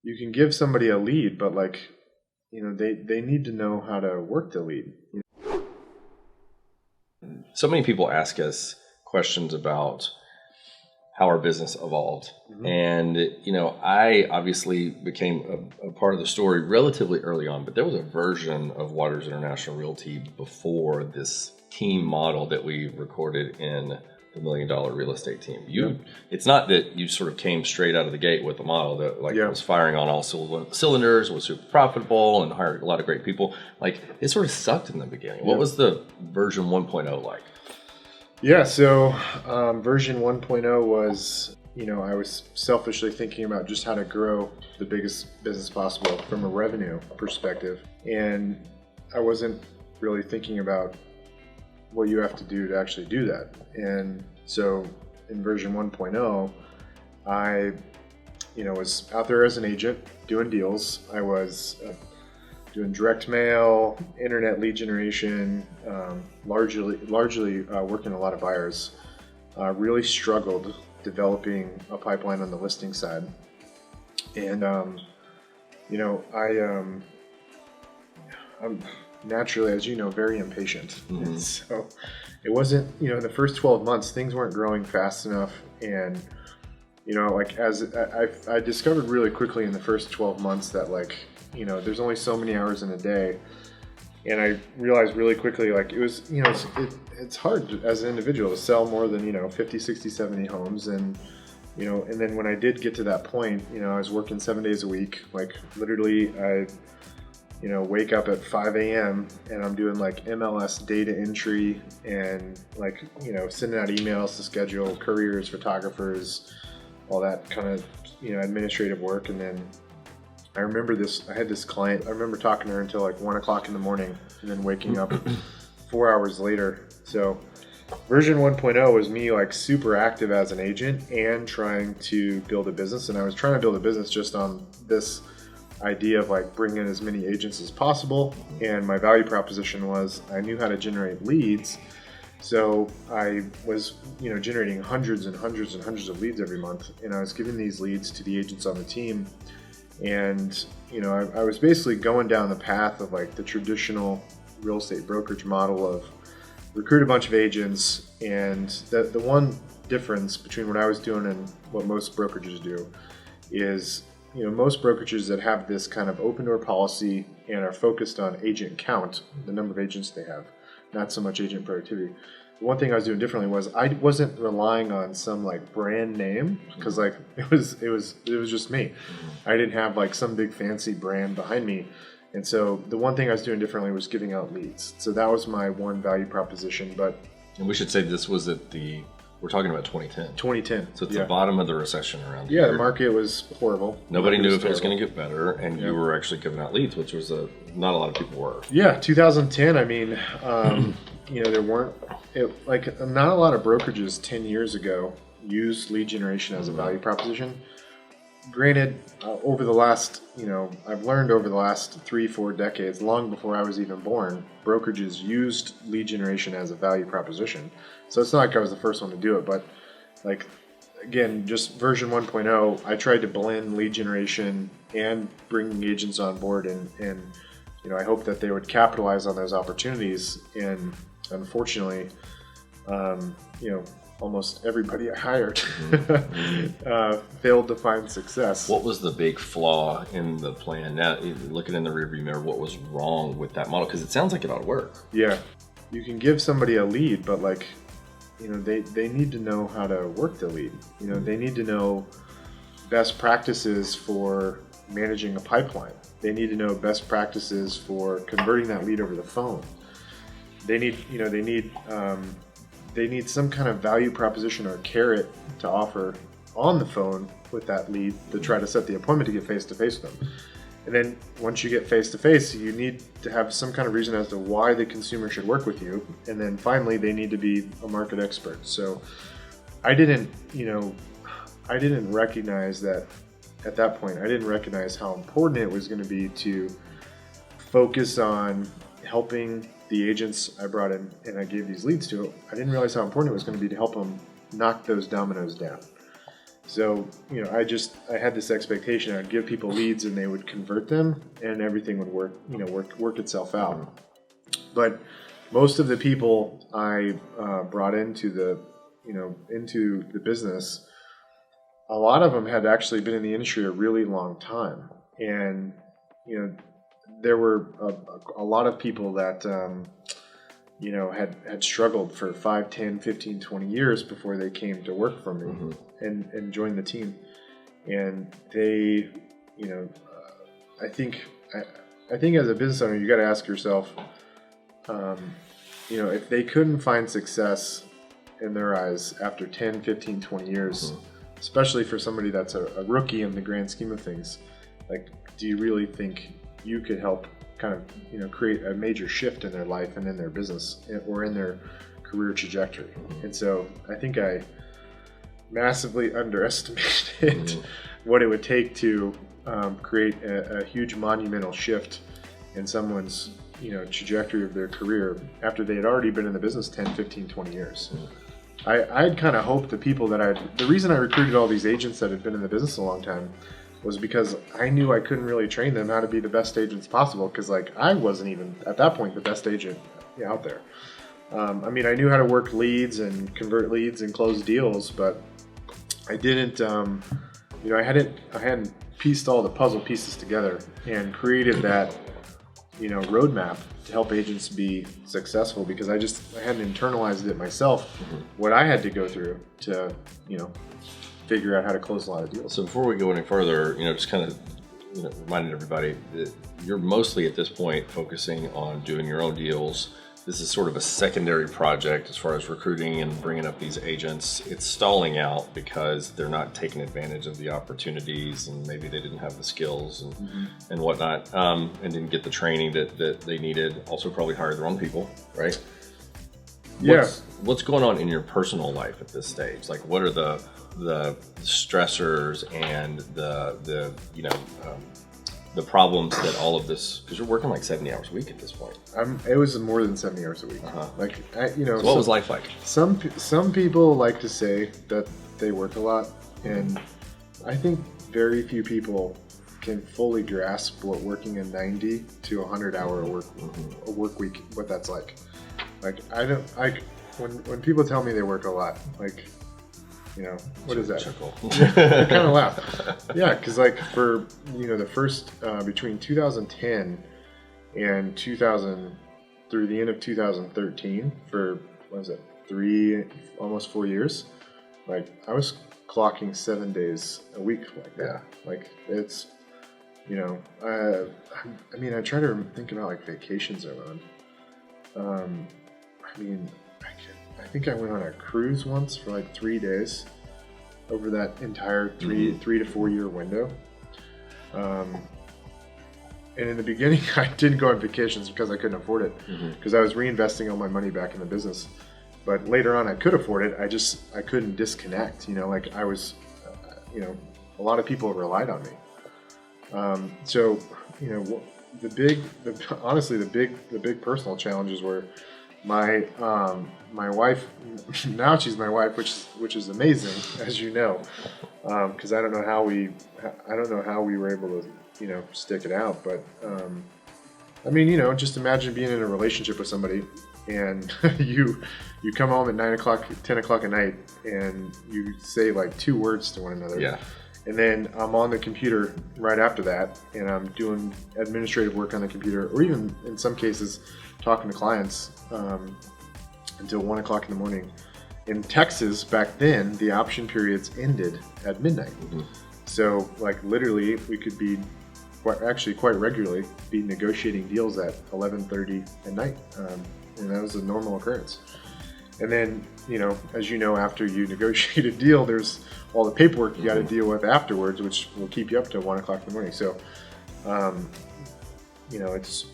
you can give somebody a lead, but they need to know how to work the lead. So many people ask us questions about how our business evolved. Mm-hmm. And, I obviously became a part of the story relatively early on, but there was a version of Waters International Realty before this team model that we recorded in the $1 Million Real Estate Team. It's not that you sort of came straight out of the gate with a model that was firing on all cylinders, was super profitable, and hired a lot of great people. It sort of sucked in the beginning. What was the version 1.0 like? Yeah, so version 1.0 was, I was selfishly thinking about just how to grow the biggest business possible from a revenue perspective. And I wasn't really thinking about what you have to do to actually do that. And so in version 1.0, I, was out there as an agent doing deals. I was doing direct mail, internet lead generation, largely working a lot of buyers. Really struggled developing a pipeline on the listing side. And, I'm naturally, as you know, very impatient. Mm-hmm. And so it wasn't, in the first 12 months, things weren't growing fast enough. And, as I discovered really quickly in the first 12 months that there's only so many hours in a day. And I realized really quickly, it was, it's hard as an individual to sell more than, 50, 60, 70 homes. And, and then when I did get to that point, I was working 7 days a week. Literally, I, wake up at 5 a.m. and I'm doing MLS data entry and sending out emails to schedule couriers, photographers, all that kind of, administrative work. And then I remember I had this client, I remember talking to her until 1 o'clock in the morning and then waking up 4 hours later. So version 1.0 was me super active as an agent and trying to build a business. And I was trying to build a business just on this idea of bringing as many agents as possible. And my value proposition was I knew how to generate leads. So I was, generating hundreds and hundreds and hundreds of leads every month. And I was giving these leads to the agents on the team. And, I was basically going down the path of the traditional real estate brokerage model of recruit a bunch of agents. And the one difference between what I was doing and what most brokerages do is, most brokerages that have this kind of open door policy and are focused on agent count, the number of agents they have, not so much agent productivity. The one thing I was doing differently was I wasn't relying on some brand name because it was just me. I didn't have some big fancy brand behind me. And so the one thing I was doing differently was giving out leads. So that was my one value proposition. And we should say this was we're talking about 2010. 2010. So it's the bottom of the recession around here. Yeah, the market was horrible. Nobody knew if it was going to get better, and you were actually giving out leads, which was not a lot of people were. Yeah, 2010, I mean, there weren't, not a lot of brokerages 10 years ago used lead generation as a value proposition. Granted, over the last, I've learned over the last 3-4 decades, long before I was even born, brokerages used lead generation as a value proposition. So it's not like I was the first one to do it, but again, just version 1.0, I tried to blend lead generation and bringing agents on board, and I hope that they would capitalize on those opportunities. And unfortunately, almost everybody I hired failed to find success. What was the big flaw in the plan? Now, looking in the rearview mirror, what was wrong with that model? Because it sounds like it ought to work. Yeah, you can give somebody a lead, but they need to know how to work the lead. They need to know best practices for managing a pipeline. They need to know best practices for converting that lead over the phone. They need some kind of value proposition or carrot to offer on the phone with that lead to try to set the appointment to get face-to-face with them. And then once you get face-to-face, you need to have some kind of reason as to why the consumer should work with you. And then finally, they need to be a market expert. So I didn't recognize that at that point. I didn't recognize how important it was going to be to focus on helping the agents I brought in and I gave these leads to. I didn't realize how important it was going to be to help them knock those dominoes down. So, you know, I had this expectation. I'd give people leads and they would convert them and everything would work itself out. But most of the people I brought into the business, a lot of them had actually been in the industry a really long time. And, you know, there were a lot of people that, had struggled for 5, 10, 15, 20 years before they came to work for me and joined the team. And they, I think as a business owner, you got to ask yourself, if they couldn't find success in their eyes after 10, 15, 20 years, especially for somebody that's a rookie in the grand scheme of things, like, do you really think you could help kind of, create a major shift in their life and in their business or in their career trajectory? And so I think I massively underestimated what it would take to create a huge monumental shift in someone's trajectory of their career after they had already been in the business 10, 15, 20 years. I'd kind of hoped the people the reason I recruited all these agents that had been in the business a long time was because I knew I couldn't really train them how to be the best agents possible, because like I wasn't even at that point the best agent out there. I knew how to work leads and convert leads and close deals, but I didn't, I hadn't pieced all the puzzle pieces together and created that, roadmap to help agents be successful, because I hadn't internalized it myself, what I had to go through to, figure out how to close a lot of deals. So before we go any further, just kind of, reminding everybody that you're mostly at this point focusing on doing your own deals. This is sort of a secondary project as far as recruiting and bringing up these agents. It's stalling out because they're not taking advantage of the opportunities, and maybe they didn't have the skills and whatnot, and didn't get the training that they needed. Also probably hired the wrong people, right? What's going on in your personal life at this stage? Like, what are the stressors and the problems that all of this, because you're working like 70 hours a week at this point. It was more than 70 hours a week. So what was life like? Some people like to say that they work a lot, and I think very few people can fully grasp what working a 90 to 100 hour work week, what that's like. Like, when people tell me they work a lot, like, what is that? I kind of laugh. Yeah, because like for, the first, between 2010 and 2000, through the end of 2013, for, almost 4 years, like I was clocking 7 days a week like that. Like it's, I try to think about like vacations I'm on. I think I went on a cruise once for like 3 days over that entire 3 to 4 year window. And in the beginning, I didn't go on vacations because I couldn't afford it, because I was reinvesting all my money back in the business. But later on, I could afford it. I couldn't disconnect. Like I was, a lot of people relied on me. So, honestly, the big personal challenges were my wife. Now she's my wife, which is amazing, as you know, because I don't know how we were able to stick it out. But just imagine being in a relationship with somebody, and you come home at 9 o'clock, 10 o'clock at night, and you say like 2 words to one another. Yeah. And then I'm on the computer right after that, and I'm doing administrative work on the computer, or even in some cases talking to clients until 1 o'clock in the morning. In Texas back then, the option periods ended at midnight. So like literally we could be quite regularly be negotiating deals at 11:30 at night. And that was a normal occurrence. And then, as you know, after you negotiate a deal, there's all the paperwork you got to deal with afterwards, which will keep you up to 1 o'clock in the morning. So, it's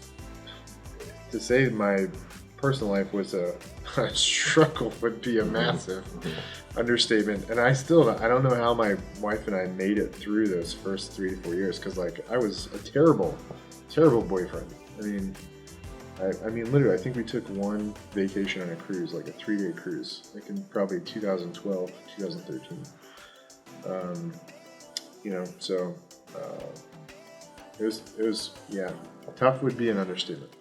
to say my personal life was a struggle would be a massive understatement. And I don't know how my wife and I made it through those first 3 to 4 years, because like I was a terrible boyfriend. Literally, I think we took one vacation on a cruise, like a 3-day cruise, like in probably 2012, 2013. You know, so it was, yeah, tough would be an understatement.